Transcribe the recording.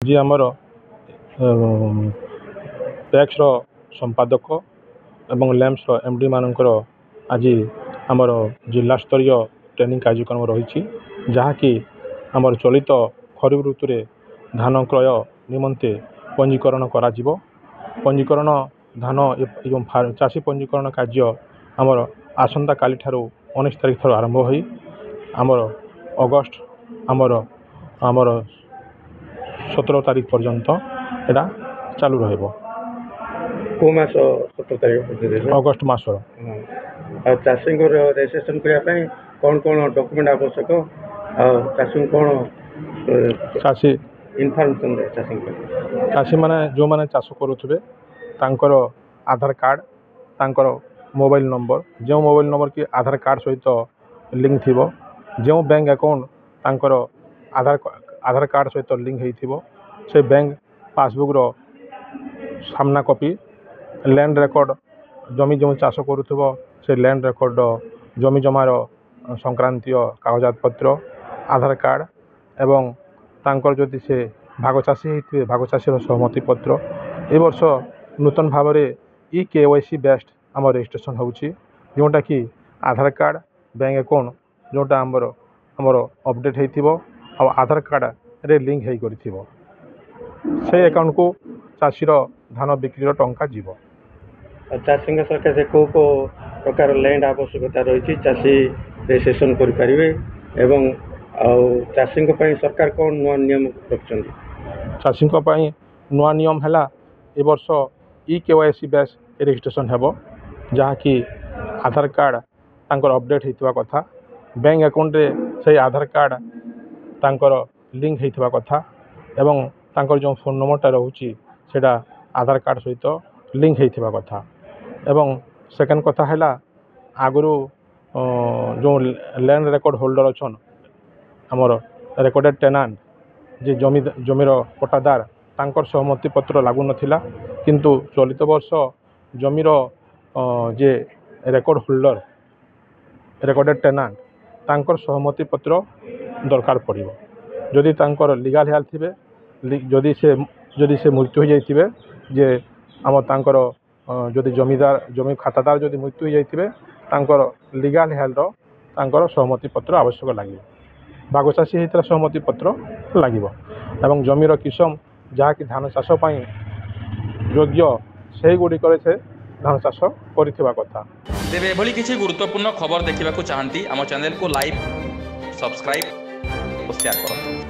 जी आमर टैक्स संपादक एवं लैम्स एमडी मानकर आज आमर जिला स्तरीय ट्रेनिंग कार्यक्रम रही जहाँकि आमर चलित खरीफ ऋतु में धान क्रय निमंते पंजीकरण करा पंजीकरण धान एवं चाषी पंजीकरण कार्य आमर आसंता काली ठारू 19 तारिख ठारू आरंभ होई आमर अगस्ट आमर 17 तारिख पर्यंत एटा चालू रहिबो। को मास 17 तारिख अगस्ट मास चाषी रजिस्ट्रेशन करने कौन कौन डॉक्यूमेंट आवश्यक चाषी कौन चाषी इनफॉरमेशन चाषी माने जो माने चाष करुथबे तांकर आधार कार्ड तांकर मोबाइल नंबर जो मोबाइल नंबर की आधार कार्ड सहित लिंक थिबो जो बैंक अकाउंट तांकर आधार कार्ड सहित लिंक होइथिबो से बैंक पासबुक रो सामना कॉपी लैंड रेकॉर्ड जमी जो चाष करुथबो से लैंड रेकॉर्ड जमी जमार संक्रांतीय कागजात पत्र आधार कार्ड एवं तांकर जदि से भागचाषी होइथिबे भागचाषीर सहमति पत्र ए वर्ष नूतन भाव में KYC बेस्ड आम रजिस्ट्रेशन होउची जोटा कि आधार कार्ड बैंक अकाउंट जोटा आमर अपडेट होइथिबो आ आधार कार्ड रे लिंक हेई करथिबो से अकाउंट को चाषीर धान बिक्री टंका जीवो। चाषी सकाशे को प्रकार लैंड आवश्यकता रही चाषी रजिस्ट्रेशन करें एवं चाषी सरकार कौन नुआ नियम रखुं चाषी नुआ नियम है ए वर्ष KYC बेस रजिस्ट्रेशन हेबो जहाँकि आधार कार्ड तांकर अपडेट होइतबा कथा बैंक अकाउंट रे से आधार कार्ड तांकर लिंक होइतबा कथा एवं तांकर जो फोन नंबरटा रहउची सेटा आधार कार्ड सहित लिंक होइतबा कथा एवं सेकेंड कथा हैला आगुरु जो लैंड रेकॉर्ड होल्डर अछन हमर रेकॉर्डेड टेनांट जे जमीर पट्टादार तांकर सहमति पत्र लागू नथिला किंतु चलित वर्ष जमीर जे रेकॉर्ड होल्डर रेकॉर्डेड टेनांट तांकर सहमति पत्र दरकार पड़िबो जदि तांकर लीगल हेल्थ थिबे जदि से मृत्यु हो जाइथिबे जे आम तांकर जदि जमी खातादार जदि मृत्यु हो जाइथिबे तांकर लीगल हेल्थ तांकर सहमति पत्र आवश्यक लागिबो भागचाषी होइतरा सहमति पत्र लागिबो एवं जमीर किसम जहाँकि धान चाष पाई योग्य से गुड़िक से धान चाष करिथिबा कथा। तेबे एभली किछि गुरुत्वपूर्ण खबर देखिबाकू चाहंती आम चैनल को लाइक सब्सक्राइब और शेयर करंतु।